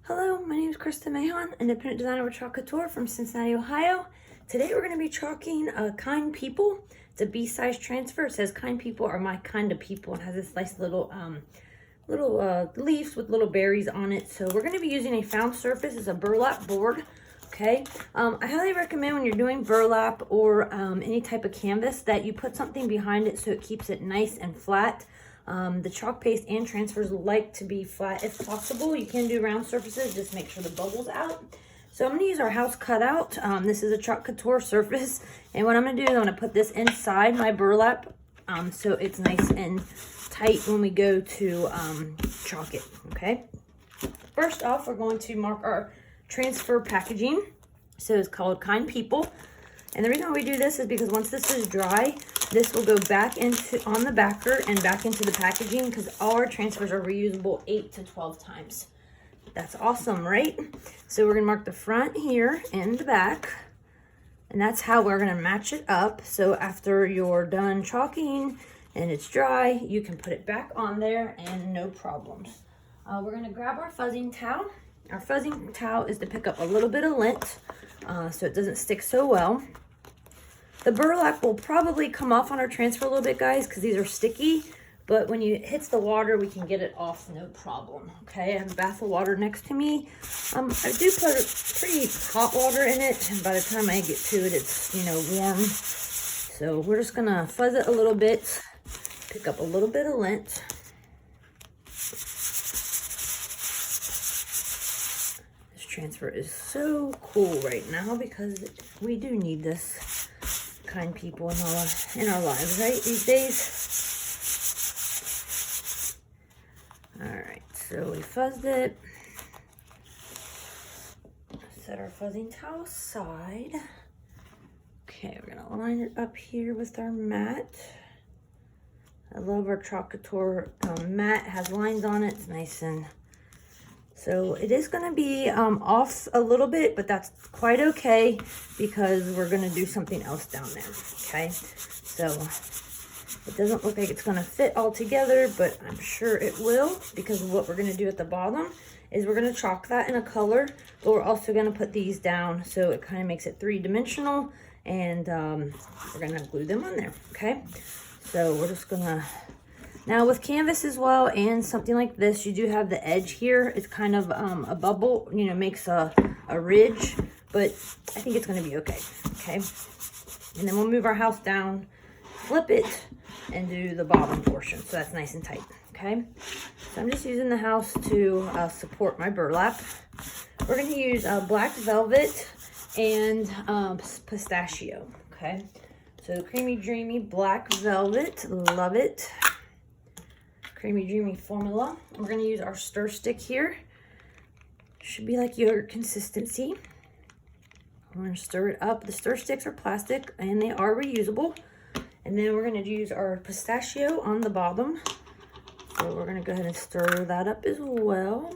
Hello, my name is Krista Mahon, independent designer with Couture from Cincinnati, Ohio. Today we're going to be chalking Kind People. It's a B-size transfer. It says kind people are my kind of people and has this nice little leaves with little berries on it. So we're going to be using a found surface. It's a burlap board. Okay, I highly recommend when you're doing burlap or any type of canvas that you put something behind it so it keeps it nice and flat. The chalk paste and transfers like to be flat if possible. You can do round surfaces, just make sure the bubble's out. So I'm going to use our house cutout. This is a chalk couture surface, and what I'm going to do is I'm going to put this inside my burlap so it's nice and tight when we go to chalk it. Okay, first off, we're going to mark our transfer packaging. So it's called Kind People. And the reason why we do this is because once this is dry, this will go back into on the backer and back into the packaging because all our transfers are reusable 8 to 12 times. That's awesome, right? So we're gonna mark the front here and the back, and that's how we're gonna match it up. So after you're done chalking and it's dry, you can put it back on there and no problems. We're gonna grab our fuzzing towel. Our fuzzing towel is to pick up a little bit of lint so it doesn't stick so well. The burlap will probably come off on our transfer a little bit, guys, because these are sticky, but when it hits the water, we can get it off no problem. Okay, I have a bath of water next to me. I do put pretty hot water in it, and by the time I get to it, it's, warm. So we're just gonna fuzz it a little bit, pick up a little bit of lint. This transfer is so cool right now because we do need this. Kind people in our lives, right, these days. All right, so we fuzzed it. Set our fuzzing towel aside. Okay, we're gonna line it up here with our mat. I love our chalk couture mat. It has lines on it. It's nice, and so it is going to be off a little bit, but that's quite okay because we're going to do something else down there, okay? So it doesn't look like it's going to fit all together, but I'm sure it will because what we're going to do at the bottom is we're going to chalk that in a color, but we're also going to put these down so it kind of makes it three-dimensional, and we're going to glue them on there, okay? So we're just going to... Now with canvas as well and something like this, you do have the edge here. It's kind of a bubble, makes a ridge, but I think it's going to be okay, okay? And then we'll move our house down, flip it, and do the bottom portion. So that's nice and tight, okay? So I'm just using the house to support my burlap. We're going to use black velvet and pistachio, okay? So creamy, dreamy black velvet, love it. Creamy Dreamy formula. We're going to use our stir stick here. Should be like yogurt consistency. We're going to stir it up. The stir sticks are plastic and they are reusable. And then we're going to use our pistachio on the bottom. So we're going to go ahead and stir that up as well.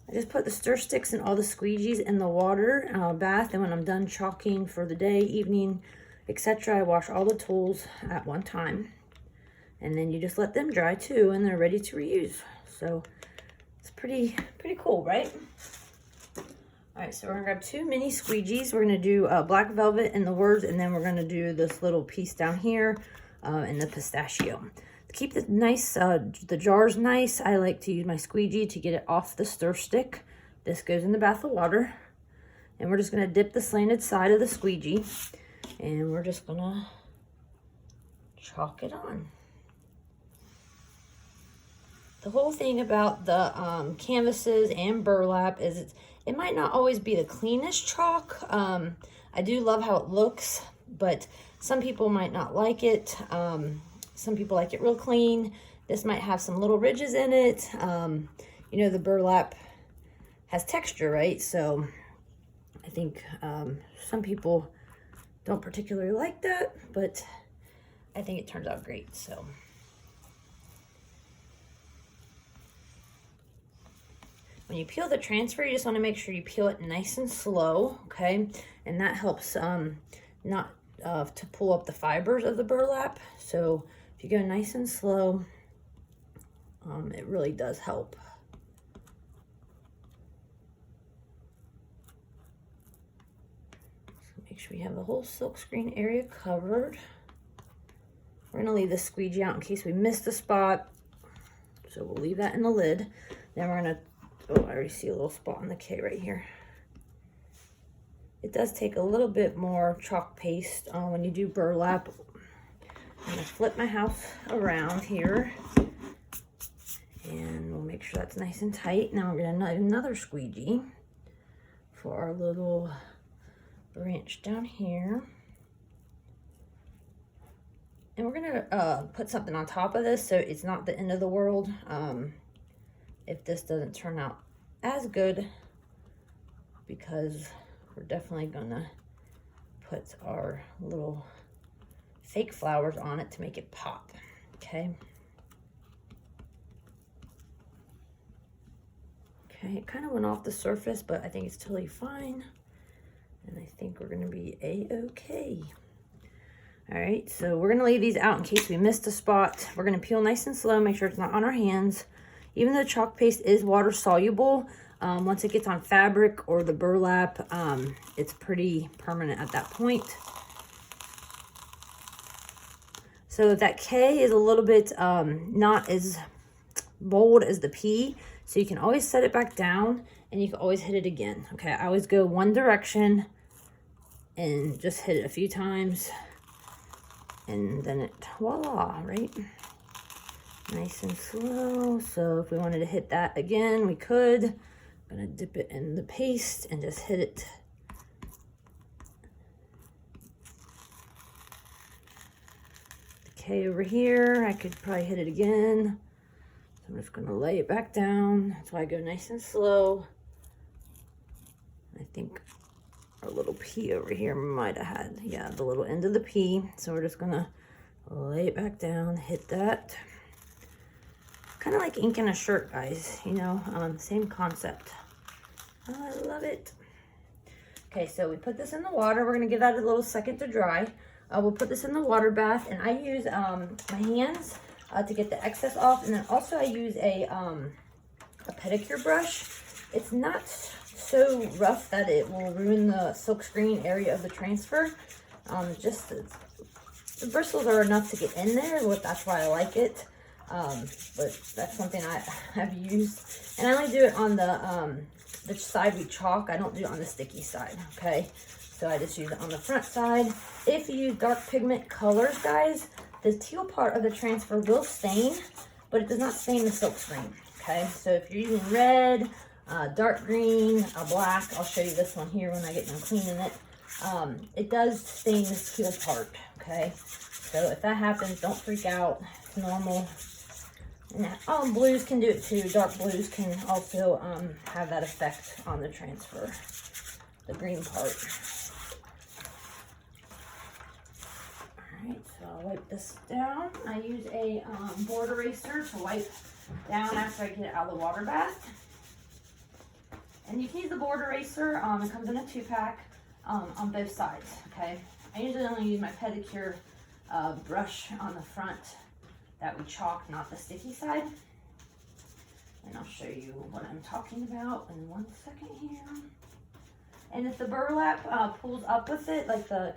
I just put the stir sticks and all the squeegees in the water bath, and when I'm done chalking for the day, evening, etc., I wash all the tools at one time. And then you just let them dry too, and they're ready to reuse. So it's pretty cool, right? All right, so we're gonna grab 2 mini squeegees. We're gonna do black velvet and the words, and then we're gonna do this little piece down here and the pistachio. To keep the the jars nice, I like to use my squeegee to get it off the stir stick. This goes in the bath of water, and we're just gonna dip the slanted side of the squeegee, and we're just gonna chalk it on. The whole thing about the canvases and burlap is it might not always be the cleanest chalk. I do love how it looks, but some people might not like it. Some people like it real clean. This might have some little ridges in it. The burlap has texture, right? So I think some people don't particularly like that, but I think it turns out great, so... When you peel the transfer, you just want to make sure you peel it nice and slow, okay? And that helps not to pull up the fibers of the burlap. So if you go nice and slow, it really does help. Make sure we have the whole silkscreen area covered. We're gonna leave the squeegee out in case we missed a spot. So we'll leave that in the lid. Then we're gonna, oh, I already see a little spot on the K right here. It does take a little bit more chalk paste when you do burlap. I'm gonna flip my house around here. And we'll make sure that's nice and tight. Now we're gonna add another squeegee for our little branch down here. And we're gonna put something on top of this so it's not the end of the world if this doesn't turn out as good, because we're definitely gonna put our little fake flowers on it to make it pop, okay? Okay, it kind of went off the surface, but I think it's totally fine. And I think we're gonna be a-okay. All right, so we're gonna leave these out in case we missed a spot. We're gonna peel nice and slow, make sure it's not on our hands. Even though chalk paste is water soluble, once it gets on fabric or the burlap, it's pretty permanent at that point. So that K is a little bit not as bold as the P, so you can always set it back down and you can always hit it again. Okay, I always go one direction and just hit it a few times. And then it, voila, right? Nice and slow. So if we wanted to hit that again, we could. I'm gonna dip it in the paste and just hit it. The K over here, I could probably hit it again. So I'm just gonna lay it back down. That's why I go nice and slow. I think our little P over here might have had, yeah, the little end of the P. So we're just gonna lay it back down, hit that. Kind of like inking a shirt, guys, you know, same concept. Oh, I love it. Okay, so we put this in the water. We're gonna give that a little second to dry. We'll put this in the water bath, and I use my hands to get the excess off, and then also I use a pedicure brush. It's not so rough that it will ruin the silkscreen area of the transfer. Just the bristles are enough to get in there. That's why I like it. But that's something I've used, and I only do it on the side we chalk. I don't do it on the sticky side. Okay, so I just use it on the front side. If you use dark pigment colors, guys, the teal part of the transfer will stain, but it does not stain the silkscreen. Okay, so if you're using red, dark green, black, I'll show you this one here when I get done cleaning it. It does stain the teal part, okay? So if that happens, don't freak out, it's normal. And blues can do it too. Dark blues can also have that effect on the transfer, the green part. All right, so I'll wipe this down. I use a board eraser to wipe down after I get it out of the water bath. And you can use the board eraser. It comes in a 2-pack on both sides, okay? I usually only use my pedicure brush on the front that we chalk, not the sticky side. And I'll show you what I'm talking about in 1 second here. And if the burlap pulls up with it, like the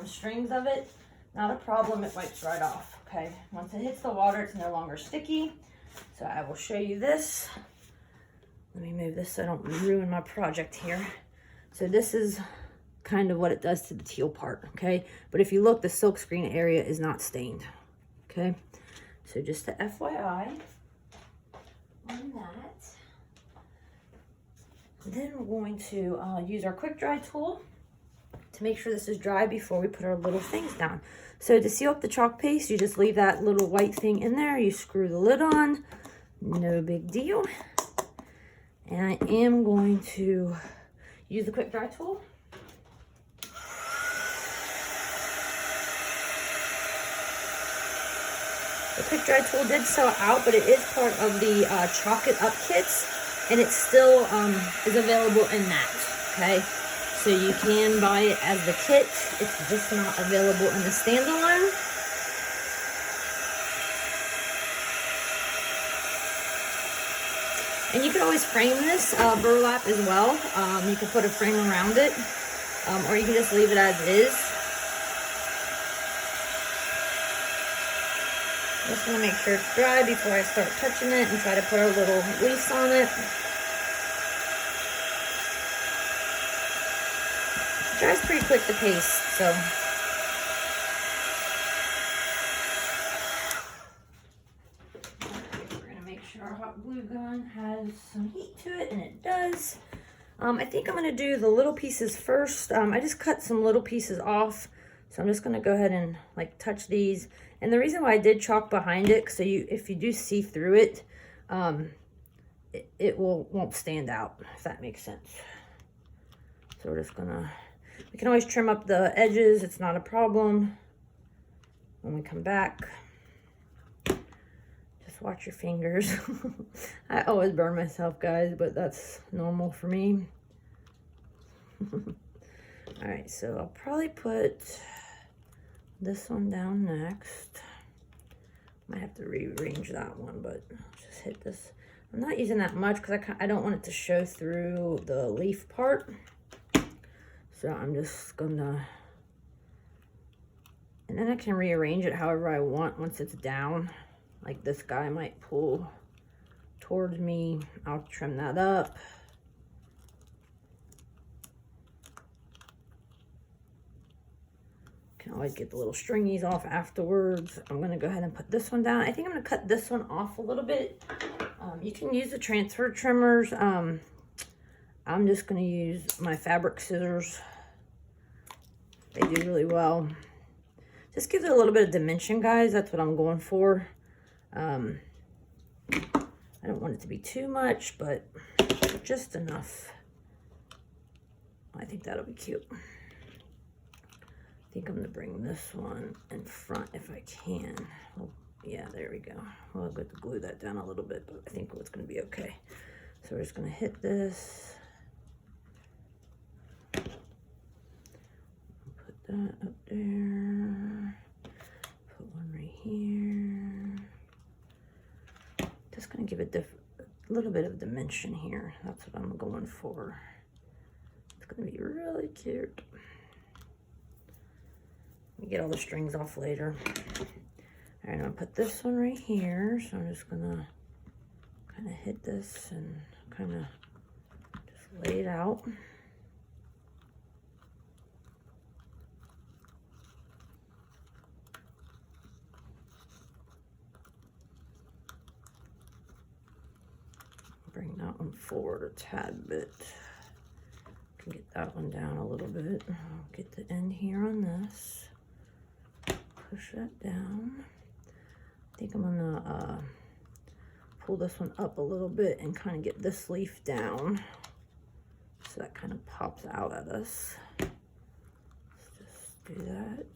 strings of it, not a problem, it wipes right off, okay? Once it hits the water, it's no longer sticky. So I will show you this. Let me move this so I don't ruin my project here. So this is kind of what it does to the teal part, okay? But if you look, the silkscreen area is not stained, okay? So just the FYI on that. Then we're going to use our quick dry tool to make sure this is dry before we put our little things down. So to seal up the chalk paste, you just leave that little white thing in there. You screw the lid on, no big deal. And I am going to use the quick dry tool. The quick dry tool did sell out, but it is part of the Chalk It Up kits, and it still is available in that, okay? So you can buy it as the kit. It's just not available in the standalone. And you can always frame this burlap as well. You can put a frame around it. or you can just leave it as is. I'm just gonna make sure it's dry before I start touching it and try to put our little leaves on it. It dries pretty quick to paste, so. We're gonna make sure our hot glue gun has some heat to it, and it does. I think I'm gonna do the little pieces first. I just cut some little pieces off, so I'm just gonna go ahead and like touch these. And the reason why I did chalk behind it, so if you do see through it, it won't stand out, if that makes sense. So we're just gonna, we can always trim up the edges, it's not a problem. When we come back, just watch your fingers. I always burn myself, guys, but that's normal for me. All right, so I'll probably put this one down next. Might have to rearrange that one, but just hit this. I'm not using that much because I don't want it to show through the leaf part. So I'm just gonna, and then I can rearrange it however I want once it's down. Like this guy might pull towards me. I'll trim that up. Can always get the little stringies off afterwards. I'm gonna go ahead and put this one down. I think I'm gonna cut this one off a little bit. You can use the transfer trimmers. I'm just gonna use my fabric scissors. They do really well. Just gives it a little bit of dimension, guys. That's what I'm going for. I don't want it to be too much, but just enough. I think that'll be cute. I think I'm gonna bring this one in front if I can. Oh, yeah, there we go. Well, I'll have to glue that down a little bit, but I think it's gonna be okay. So we're just gonna hit this. Put that up there. Put one right here. Just gonna give it a little bit of dimension here. That's what I'm going for. It's gonna be really cute. Get all the strings off later. All right, I'm gonna put this one right here. So I'm just gonna kind of hit this and kind of just lay it out. Bring that one forward a tad bit. Can get that one down a little bit. I'll get the end here on this. Push that down. I think I'm gonna pull this one up a little bit and kind of get this leaf down so that kind of pops out at us. Let's just do that.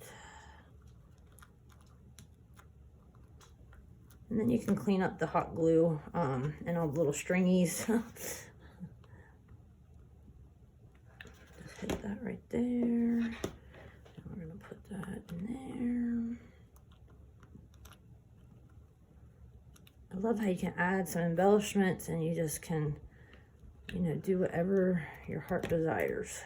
And then you can clean up the hot glue and all the little stringies. Just hit that right there. And we're gonna put that in there. I love how you can add some embellishments and you just can, you know, do whatever your heart desires.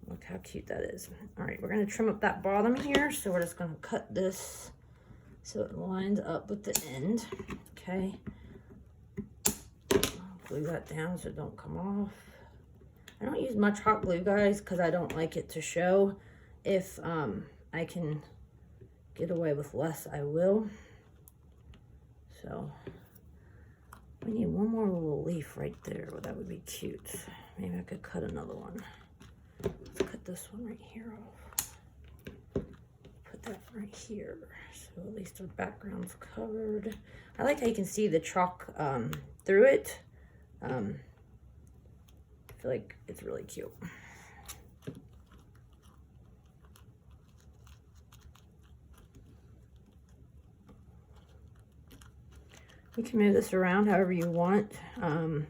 Look how cute that is. All right, we're gonna trim up that bottom here. So we're just gonna cut this so it lines up with the end, okay? I'll glue that down so it don't come off. I don't use much hot glue, guys, because I don't like it to show. If I can get away with less, I will. So we need one more little leaf right there. Well, that would be cute. Maybe I could cut another one. Let's cut this one right here off. Put that right here. So at least our background's covered. I like how you can see the chalk through it. I feel like it's really cute. You can move this around however you want. I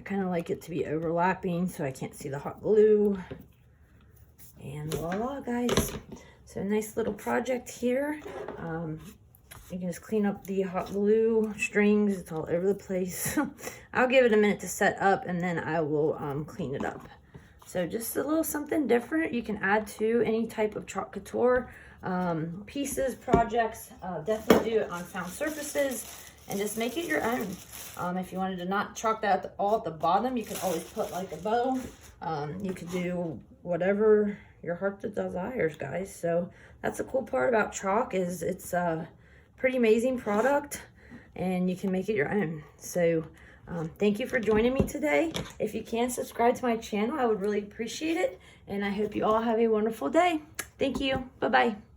kind of like it to be overlapping so I can't see the hot glue. And voila, guys. So nice little project here. You can just clean up the hot glue strings. It's all over the place. I'll give it a minute to set up and then I will clean it up. So just a little something different you can add to any type of chalk couture pieces, projects. Definitely do it on found surfaces and just make it your own. If you wanted to not chalk that all at the bottom, you could always put like a bow. You could do whatever your heart desires, guys. So that's the cool part about chalk, is it's a pretty amazing product and you can make it your own. So thank you for joining me today. If you can, subscribe to my channel, I would really appreciate it. And I hope you all have a wonderful day. Thank you. Bye-bye.